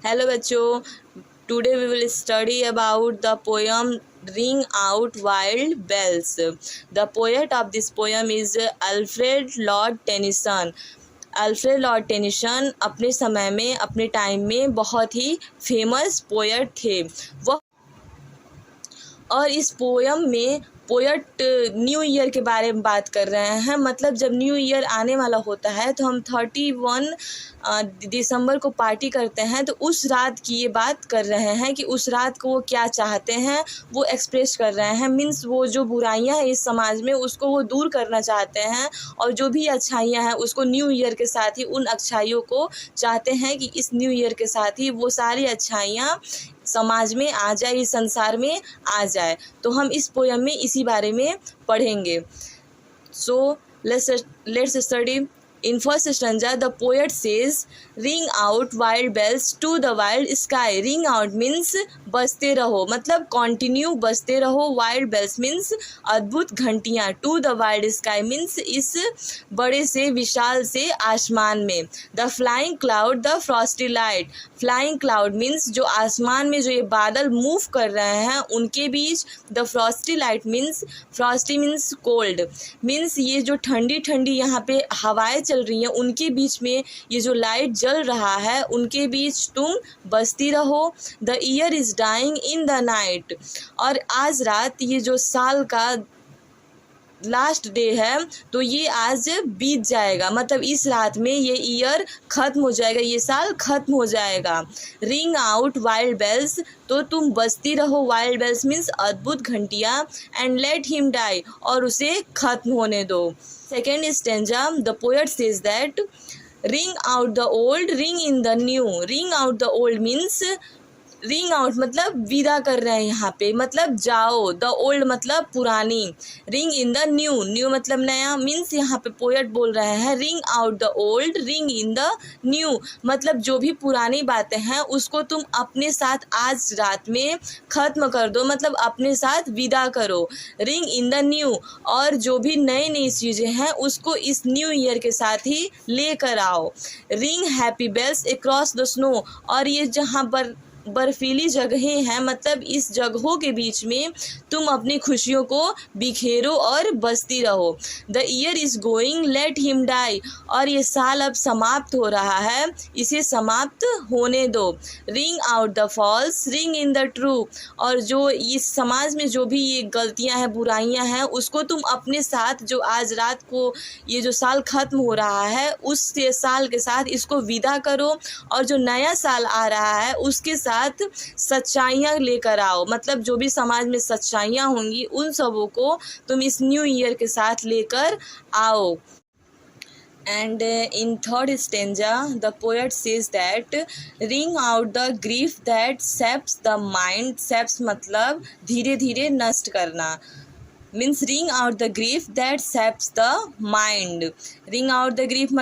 Hello बच्चों, today we will study about the poem Ring Out Wild Bells. The poet of this poem is Alfred Lord Tennyson. Alfred Lord Tennyson अपने समय में, अपने time में बहुत ही famous poet थे वह। और इस पोयम में पोएट न्यू ईयर के बारे में बात कर रहे हैं। मतलब जब न्यू ईयर आने वाला होता है तो हम 31 दिसंबर को पार्टी करते हैं, तो उस रात की ये बात कर रहे हैं कि उस रात को वो क्या चाहते हैं वो एक्सप्रेस कर रहे हैं। मीन्स वो जो बुराइयां हैं इस समाज में उसको वो दूर करना चाहते हैं, और जो भी अच्छाइयां हैं उसको न्यू ईयर के साथ ही उन अच्छाइयों को चाहते हैं कि इस न्यू ईयर के साथ ही वो सारी अच्छाइयां समाज में आ जाए, इस संसार में आ जाए। तो हम इस पोयम में इसी बारे में पढ़ेंगे। So let's study. In first stanza, the poet says, "Ring out wild bells to the wild sky." Ring out means बजते रहो, मतलब कंटिन्यू बजते रहो। wild bells means अद्भुत घंटियाँ। to the wild sky means इस बड़े से विशाल से आसमान में। the flying cloud, the frosty light. flying cloud means जो आसमान में जो ये बादल मूव कर रहे हैं उनके बीच। the frosty light means frosty means cold, means ये जो ठंडी ठंडी यहाँ पे हवाएं चल रही हैं उनके बीच में ये जो लाइट जल रहा है उनके बीच तुम बसती रहो। The year is dying in the night, और आज रात, ये जो साल का लास्ट डे है तो ये आज बीत जाएगा। मतलब इस रात में ये ईयर ख़त्म हो जाएगा, ये साल ख़त्म हो जाएगा। रिंग आउट वाइल्ड बेल्स, तो तुम बजती रहो। वाइल्ड बेल्स मीन्स अद्भुत घंटियाँ। एंड लेट हिम डाई, और उसे ख़त्म होने दो। Second stanza, the poet says that ring out the old, ring in the new. Ring out the old means ring out मतलब विदा कर रहे हैं यहाँ पे, मतलब जाओ। द ओल्ड मतलब पुरानी। Ring in the new, new मतलब नया। मीन्स यहाँ पे पोएट बोल रहे हैं ring out the old, ring in the new, मतलब जो भी पुरानी बातें हैं उसको तुम अपने साथ आज रात में ख़त्म कर दो, मतलब अपने साथ विदा करो। रिंग इन द न्यू, और जो भी नई नई चीज़ें हैं उसको इस न्यू ईयर के साथ ही लेकर आओ। Ring happy bells across the snow, और ये जहाँ पर बर्फीली जगहें हैं, मतलब इस जगहों के बीच में तुम अपनी खुशियों को बिखेरो और बसती रहो। The year is going let him die, और ये साल अब समाप्त हो रहा है, इसे समाप्त होने दो। Ring out the false, ring in the true, और जो इस समाज में जो भी ये गलतियां हैं, बुराइयां हैं, उसको तुम अपने साथ जो आज रात को ये जो साल ख़त्म हो रहा है उस साल के साथ इसको विदा करो, और जो नया साल आ रहा है उसके साथ सच्चाइयाँ लेकर आओ। मतलब जो भी समाज में सच्चाइयाँ होंगी उन सबों को तुम इस न्यू ईयर के साथ लेकर आओ। And in third stanza, the poet says that ring out the grief that saps the mind. saps मतलब धीरे धीरे नष्ट करना, means ring out the grief that saps the mind. ring out the grief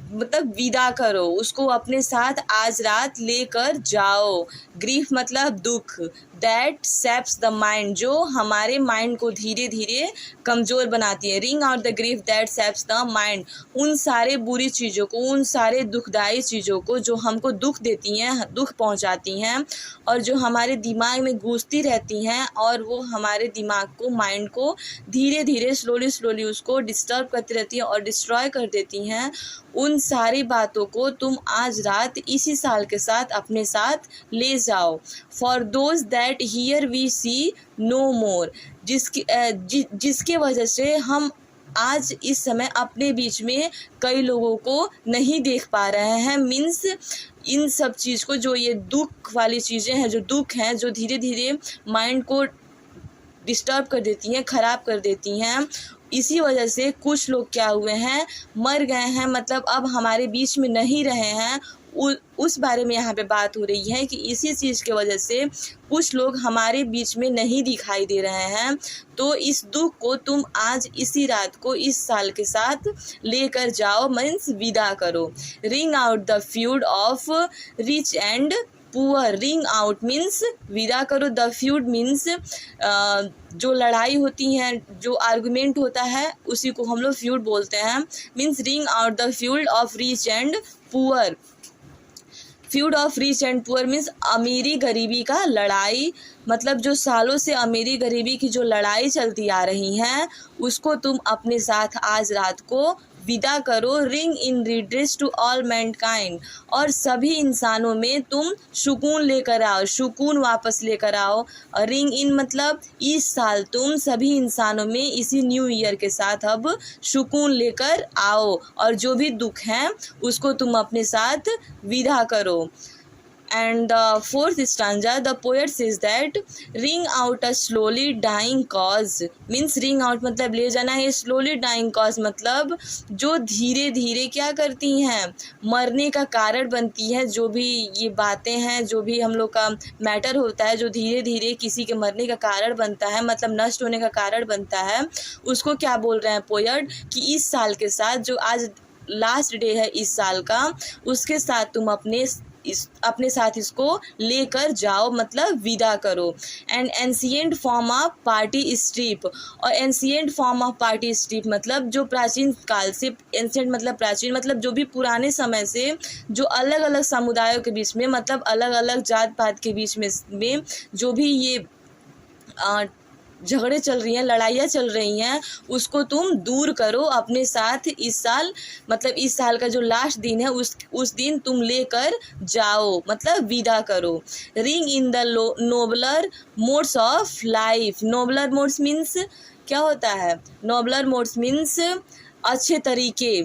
मतलब विदा करो, उसको अपने साथ आज रात लेकर जाओ। ग्रीफ मतलब दुख। दैट सेप्स द माइंड, जो हमारे माइंड को धीरे धीरे कमज़ोर बनाती है। Ring out the grief that ceps the mind, उन सारे बुरी चीज़ों को, उन सारे दुखदाई चीज़ों को जो हमको दुख देती हैं, दुख पहुंचाती हैं, और जो हमारे दिमाग में गूंजती रहती हैं, और वो हमारे दिमाग को, माइंड को धीरे धीरे स्लोली उसको डिस्टर्ब करती रहती हैं और डिस्ट्रॉय कर देती हैं। उन सारी बातों को तुम आज रात इसी साल के साथ अपने साथ ले जाओ। For those that here we see no more, जिसके वजह से हम आज इस समय अपने बीच में कई लोगों को नहीं देख पा रहे हैं। मीन्स इन सब चीज़ को, जो ये दुख वाली चीज़ें हैं, जो दुख हैं, जो धीरे धीरे माइंड को डिस्टर्ब कर देती हैं, ख़राब कर देती हैं, इसी वजह से कुछ लोग क्या हुए हैं, मर गए हैं, मतलब अब हमारे बीच में नहीं रहे हैं। उस बारे में यहाँ पे बात हो रही है कि इसी चीज़ के वजह से कुछ लोग हमारे बीच में नहीं दिखाई दे रहे हैं। तो इस दुख को तुम आज इसी रात को इस साल के साथ लेकर जाओ, मीन्स विदा करो। Ring out the feud of rich and poor. Ring out means विदा करो। द फ्यूड मीन्स जो लड़ाई होती हैं, जो आर्गुमेंट होता है उसी को हम लोग फ्यूड बोलते हैं। Means ring out the feud of rich and poor. Feud of rich and poor means अमीरी गरीबी का लड़ाई, मतलब जो सालों से अमीरी गरीबी की जो लड़ाई चलती आ रही हैं उसको तुम अपने साथ आज रात को विदा करो। Ring in redress to all mankind, और सभी इंसानों में तुम सुकून लेकर आओ, सुकून वापस लेकर आओ। रिंग इन मतलब इस साल तुम सभी इंसानों में इसी न्यू ईयर के साथ अब सुकून लेकर आओ, और जो भी दुख हैं उसको तुम अपने साथ विदा करो। And the fourth stanza, the poet says that ring out a slowly dying cause means ring out मतलब ले जाना है, slowly dying cause मतलब जो धीरे धीरे क्या करती हैं, मरने का कारण बनती है। जो भी ये बातें हैं, जो भी हम लोग का मैटर होता है, जो धीरे धीरे किसी के मरने का कारण बनता है, मतलब नष्ट होने का कारण बनता है, उसको क्या बोल रहे हैं पोएट कि इस साल के साथ, जो आज लास्ट डे है इस साल का, उसके साथ तुम अपने साथ इसको लेकर जाओ, मतलब विदा करो। And ancient form of party strife, और ancient form of party strife मतलब जो प्राचीन काल से, एंशिएंट मतलब प्राचीन, मतलब जो भी पुराने समय से जो अलग अलग समुदायों के बीच में, मतलब अलग अलग जात पात के बीच में जो भी ये झगड़े चल रही हैं, लड़ाइयाँ चल रही हैं, उसको तुम दूर करो अपने साथ इस साल, मतलब इस साल का जो लास्ट दिन है उस दिन तुम लेकर जाओ, मतलब विदा करो। Ring in the nobler modes of life, nobler modes means क्या होता है, नोबलर मोड्स मीन्स अच्छे तरीके।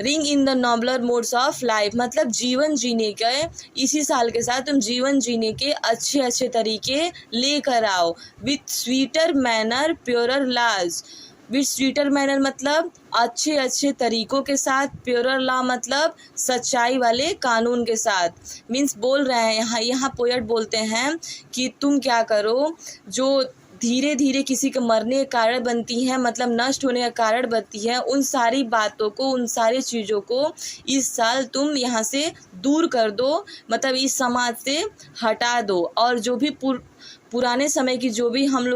Ring in the nobler modes of life मतलब जीवन जीने के, इसी साल के साथ तुम जीवन जीने के अच्छे अच्छे तरीके लेकर आओ। With sweeter manner purer laws, with sweeter manner मतलब अच्छे अच्छे तरीक़ों के साथ, प्योरर लॉ मतलब सच्चाई वाले कानून के साथ। मीन्स बोल रहे हैं यहाँ पोएट बोलते हैं कि तुम क्या करो, जो धीरे धीरे किसी के मरने के कारण बनती हैं, मतलब नष्ट होने का कारण बनती है, उन सारी बातों को, उन सारी चीज़ों को इस साल तुम यहाँ से दूर कर दो, मतलब इस समाज से हटा दो। और जो भी पुराने समय की जो भी हम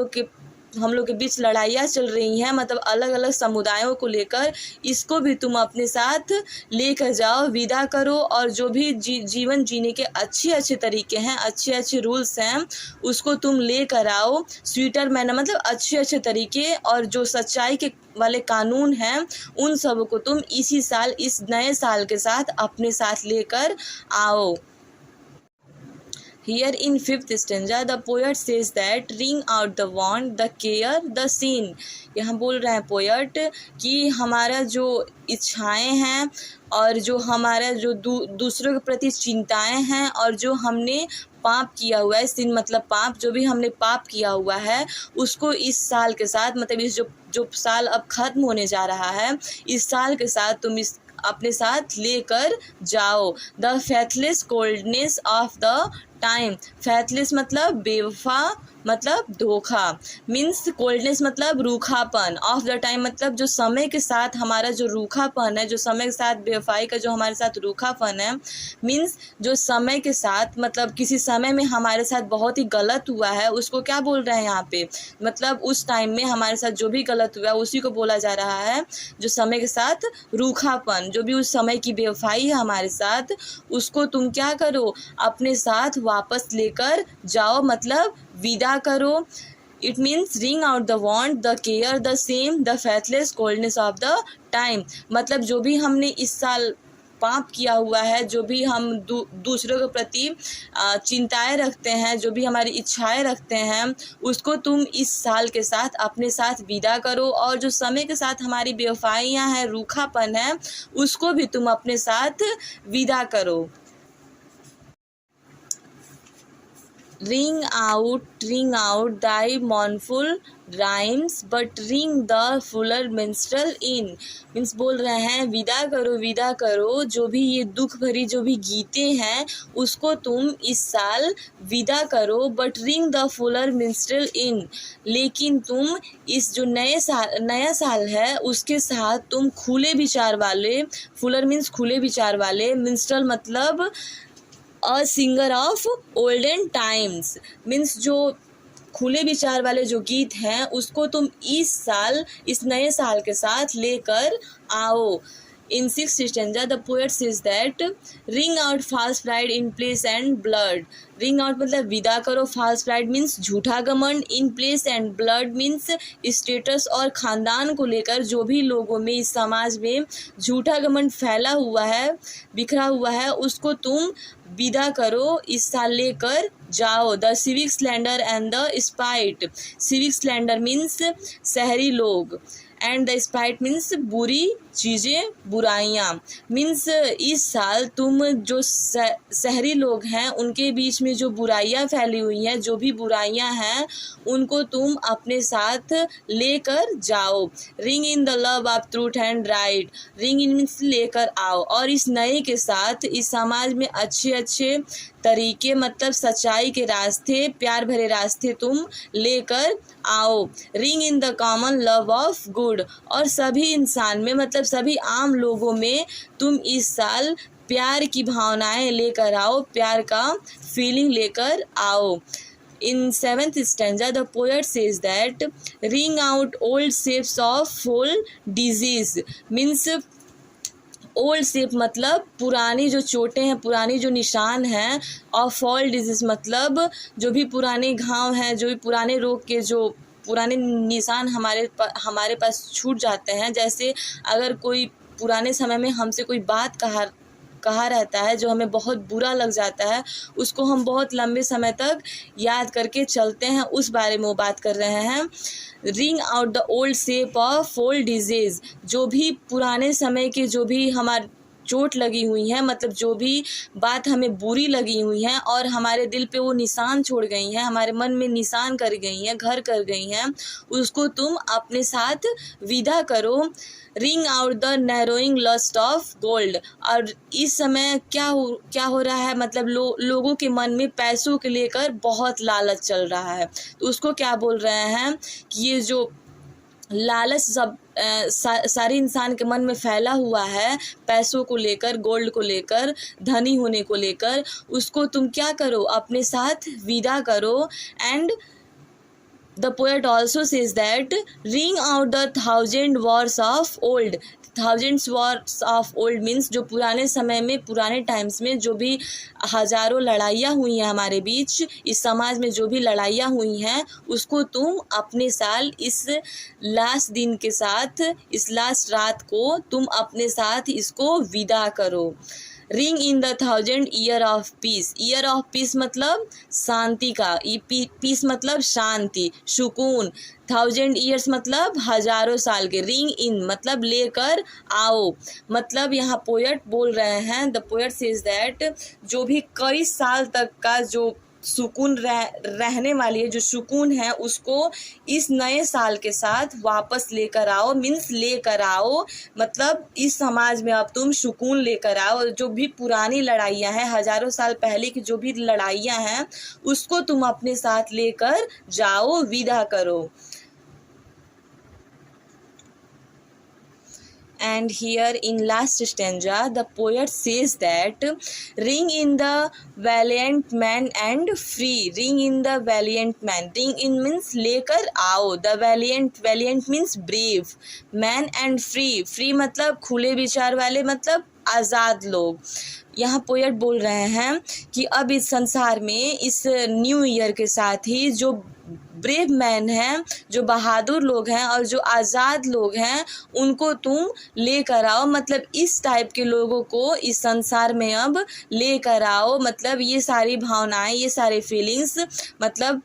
लोग के बीच लड़ाइयाँ चल रही हैं, मतलब अलग अलग समुदायों को लेकर, इसको भी तुम अपने साथ लेकर जाओ, विदा करो। और जो भी जीवन जीने के अच्छे अच्छे तरीके हैं, अच्छे अच्छे रूल्स हैं, उसको तुम लेकर आओ। स्वीटर मैनर मतलब अच्छे अच्छे तरीके, और जो सच्चाई के वाले कानून हैं उन सब को तुम इसी साल, इस नए साल के साथ अपने साथ लेकर आओ। Here in fifth stanza the poet says that ring out the want, the care, the sin। यहाँ बोल रहे हैं पोएट कि हमारा जो इच्छाएं हैं और जो हमारा जो दूसरों के प्रति चिंताएं हैं, और जो हमने पाप किया हुआ है, सिन मतलब पाप, जो भी हमने पाप किया हुआ है उसको इस साल के साथ, मतलब इस जो साल अब ख़त्म होने जा रहा है, इस साल के साथ तुम इस अपने साथ लेकर जाओ। The faithless coldness of the time, faithless मतलब बेवफा, मतलब धोखा, मीन्स कोल्डनेस मतलब रूखापन, ऑफ द टाइम मतलब जो समय के साथ हमारा जो रूखापन है, जो समय के साथ बेवफाई का जो हमारे साथ रूखापन है, मीन्स जो समय के साथ, मतलब किसी समय में हमारे साथ बहुत ही गलत हुआ है, उसको क्या बोल रहे हैं यहाँ पे, मतलब उस टाइम में हमारे साथ जो भी गलत हुआ है उसी को बोला जा रहा है। जो समय के साथ रूखापन, जो भी उस समय की बेवफाई है हमारे साथ, उसको तुम क्या करो, अपने साथ वापस लेकर जाओ, मतलब विदा करो। It means ring out the want, the care, the same, the faithless coldness of the time, मतलब जो भी हमने इस साल पाप किया हुआ है, जो भी हम दूसरों के प्रति चिंताएं रखते हैं, जो भी हमारी इच्छाएं रखते हैं, उसको तुम इस साल के साथ अपने साथ विदा करो। और जो समय के साथ हमारी बेवफाइयाँ हैं, रूखापन है, उसको भी तुम अपने साथ विदा करो। Ring out thy mournful rhymes, but ring the fuller minstrel in। Means बोल रहे हैं विदा करो जो भी ये दुख भरी जो भी गीतें हैं उसको तुम इस साल विदा करो, बट रिंग द फुलर मिंस्ट्रेल इन, लेकिन तुम इस जो नया साल है उसके साथ तुम खुले विचार वाले, फुलर मीन्स खुले विचार वाले, मिंस्ट्रेल मतलब a singer of olden times, means जो खुले विचार वाले जो गीत हैं उसको तुम इस साल, इस नए साल के साथ लेकर आओ। In sixth stanza, the poet says that ring out false pride in place and blood. Ring out मतलब विदा करो, false pride means झूठा घमंड, in place and blood means status और खानदान को लेकर जो भी लोगों में इस समाज में झूठा घमंड फैला हुआ है, बिखरा हुआ है, उसको तुम विदा करो, इस साल लेकर जाओ. The civic slander and the spite. Civic slander means शहरी लोग एंड द स्पाइट मीन्स बुरी चीज़ें, बुराइयाँ. मीन्स इस साल तुम जो शहरी लोग हैं उनके बीच में जो बुराइयाँ फैली हुई हैं, जो भी बुराइयाँ हैं उनको तुम अपने साथ लेकर जाओ. Ring in the love of truth and right. Ring in means लेकर आओ, और इस नए के साथ इस समाज में अच्छे अच्छे तरीके मतलब सच्चाई के रास्ते, प्यार भरे रास्ते तुम लेकर आओ. Ring in the common love of good. और सभी इंसान में मतलब सभी आम लोगों में तुम इस साल प्यार की भावनाएं लेकर आओ, प्यार का फीलिंग लेकर आओ. In seventh stanza, the poet says that ring out old shapes of full disease. Means old shape मतलब पुरानी जो चोटें हैं, पुरानी जो निशान हैं, और फॉल डिजीज मतलब जो भी पुराने घाव हैं, जो भी पुराने रोग के जो पुराने निशान हमारे पास छूट जाते हैं. जैसे अगर कोई पुराने समय में हमसे कोई बात कहा रहता है जो हमें बहुत बुरा लग जाता है, उसको हम बहुत लंबे समय तक याद करके चलते हैं, उस बारे में वो बात कर रहे हैं. Ring out the old shape of old disease. जो भी पुराने समय के जो भी हमारे चोट लगी हुई है, मतलब जो भी बात हमें बुरी लगी हुई है और हमारे दिल पे वो निशान छोड़ गई हैं, हमारे मन में निशान कर गई हैं, घर कर गई हैं, उसको तुम अपने साथ विदा करो. Ring out the narrowing lust of gold. और इस समय क्या हो रहा है, मतलब लोगों के मन में पैसों के लेकर बहुत लालच चल रहा है. तो उसको क्या बोल रहे हैं कि ये जो लालच सब सारे इंसान के मन में फैला हुआ है, पैसों को लेकर, गोल्ड को लेकर, धनी होने को लेकर, उसको तुम क्या करो, अपने साथ विदा करो. And the poet also says that ring out the thousand wars of old. Thousands Wars of old means जो पुराने समय में, पुराने टाइम्स में जो भी हज़ारों लड़ाइयाँ हुई हैं हमारे बीच, इस समाज में जो भी लड़ाइयाँ हुई हैं, उसको तुम अपने साल इस लास्ट दिन के साथ, इस लास्ट रात को तुम अपने साथ इसको विदा करो. Ring in the thousand year of peace. Year of peace मतलब शांति का, पीस मतलब शांति, सुकून. थाउजेंड ईयर्स मतलब हज़ारों साल के. रिंग इन मतलब लेकर आओ. मतलब यहाँ पोएट बोल रहे हैं, द पोएट सेज दैट जो भी कई साल तक का जो सुकून रहने वाली है, जो सुकून है, उसको इस नए साल के साथ वापस लेकर आओ. मीन्स लेकर आओ मतलब इस समाज में अब तुम सुकून लेकर आओ. जो भी पुरानी लड़ाइयाँ हैं, हज़ारों साल पहले की जो भी लड़ाइयाँ हैं, उसको तुम अपने साथ लेकर जाओ, विदा करो. And here in last stanza, the poet says that ring in the valiant man and free. Ring in the valiant man. Ring in means लेकर आओ. The valiant means brave. Man and free. Free मतलब खुले विचार वाले, मतलब आज़ाद लोग. यहाँ poet बोल रहे हैं कि अब इस संसार में, इस न्यू ईयर के साथ ही जो ब्रेव मैन हैं, जो बहादुर लोग हैं और जो आज़ाद लोग हैं, उनको तुम लेकर आओ. मतलब इस टाइप के लोगों को इस संसार में अब लेकर आओ. मतलब ये सारी भावनाएं, ये सारे फीलिंग्स, मतलब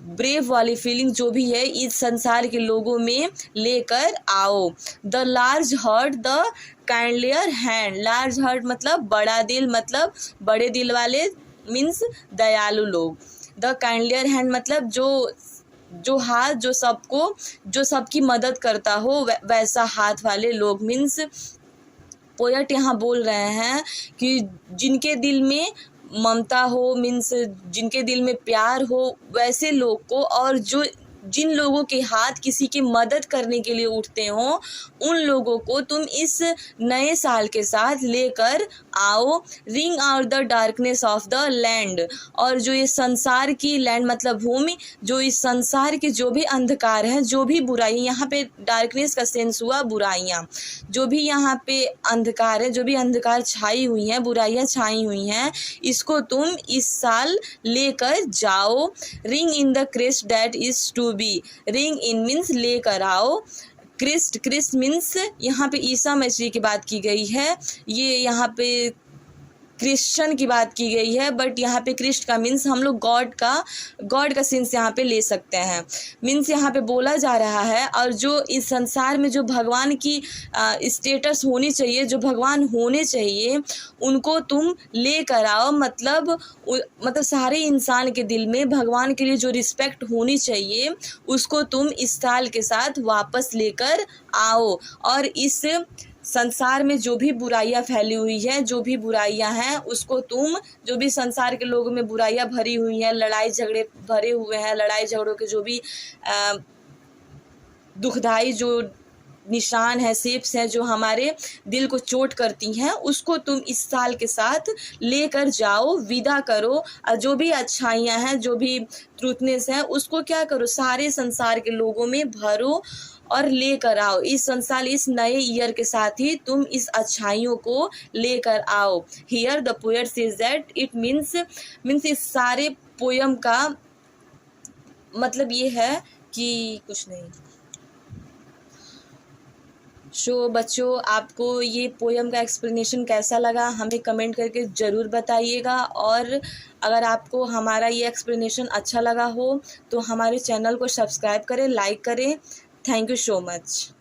ब्रेव वाली फीलिंग जो भी है, इस संसार के लोगों में लेकर आओ. The large heart the kindlier hand. Large heart मतलब बड़ा दिल, मतलब बड़े दिल वाले, मीन्स दयालु लोग. द काइंडलियर हैंड मतलब जो हाथ जो सबकी मदद करता हो, वैसा हाथ वाले लोग. मीन्स पोएट यहाँ बोल रहे हैं कि जिनके दिल में ममता हो, मीन्स जिनके दिल में प्यार हो, वैसे लोग को, और जो जिन लोगों के हाथ किसी की मदद करने के लिए उठते हो, उन लोगों को तुम इस नए साल के साथ लेकर आओ। Ring out the darkness of the land, और जो ये संसार की, लैंड मतलब भूमि, जो इस संसार के जो भी अंधकार है, जो भी बुराई, यहाँ पे डार्कनेस का सेंस हुआ बुराइयाँ, जो भी यहाँ पे अंधकार है, जो भी अंधकार छाई हुई हैं, बुराइयाँ छाई हुई हैं, इसको तुम इस साल लेकर जाओ। Ring in the Christ that is to be, ring in means लेकर आओ, क्रिस्ट, क्रिस्ट मीन्स यहाँ पे ईसा मसीह की बात की गई है, ये यहाँ पे क्रिश्चियन की बात की गई है, बट यहाँ पे क्रिस्ट का मीन्स हम लोग गॉड का सेंस यहाँ पे ले सकते हैं। मीन्स यहाँ पे बोला जा रहा है, और जो इस संसार में जो भगवान की स्टेटस होनी चाहिए, जो भगवान होने चाहिए, उनको तुम लेकर आओ। मतलब सारे इंसान के दिल में भगवान के लिए जो रिस्पेक्ट होनी चाहिए, उसको तुम इस साल के साथ वापस लेकर आओ। और इस संसार में जो भी बुराइयां फैली हुई है, जो भी बुराइयां हैं, उसको तुम, जो भी संसार के लोगों में बुराइयां भरी हुई हैं, लड़ाई झगड़े भरे हुए हैं, लड़ाई झगड़ों के जो भी दुखदाई जो निशान है, शेप्स हैं, जो हमारे दिल को चोट करती हैं, उसको तुम इस साल के साथ लेकर जाओ, विदा करो। और जो भी अच्छाइयाँ हैं, जो भी ट्रूथनेस है, उसको क्या करो, सारे संसार के लोगों में भरो और लेकर आओ। इस संसार, इस नए ईयर के साथ ही तुम इस अच्छाइयों को लेकर आओ। Here the poet says that it means इस सारे पोयम का मतलब ये है कि कुछ नहीं। बच्चों, आपको ये पोयम का एक्सप्लेनेशन कैसा लगा, हमें कमेंट करके ज़रूर बताइएगा। और अगर आपको हमारा ये एक्सप्लेनेशन अच्छा लगा हो तो हमारे चैनल को सब्सक्राइब करें, लाइक करें। Thank you so much.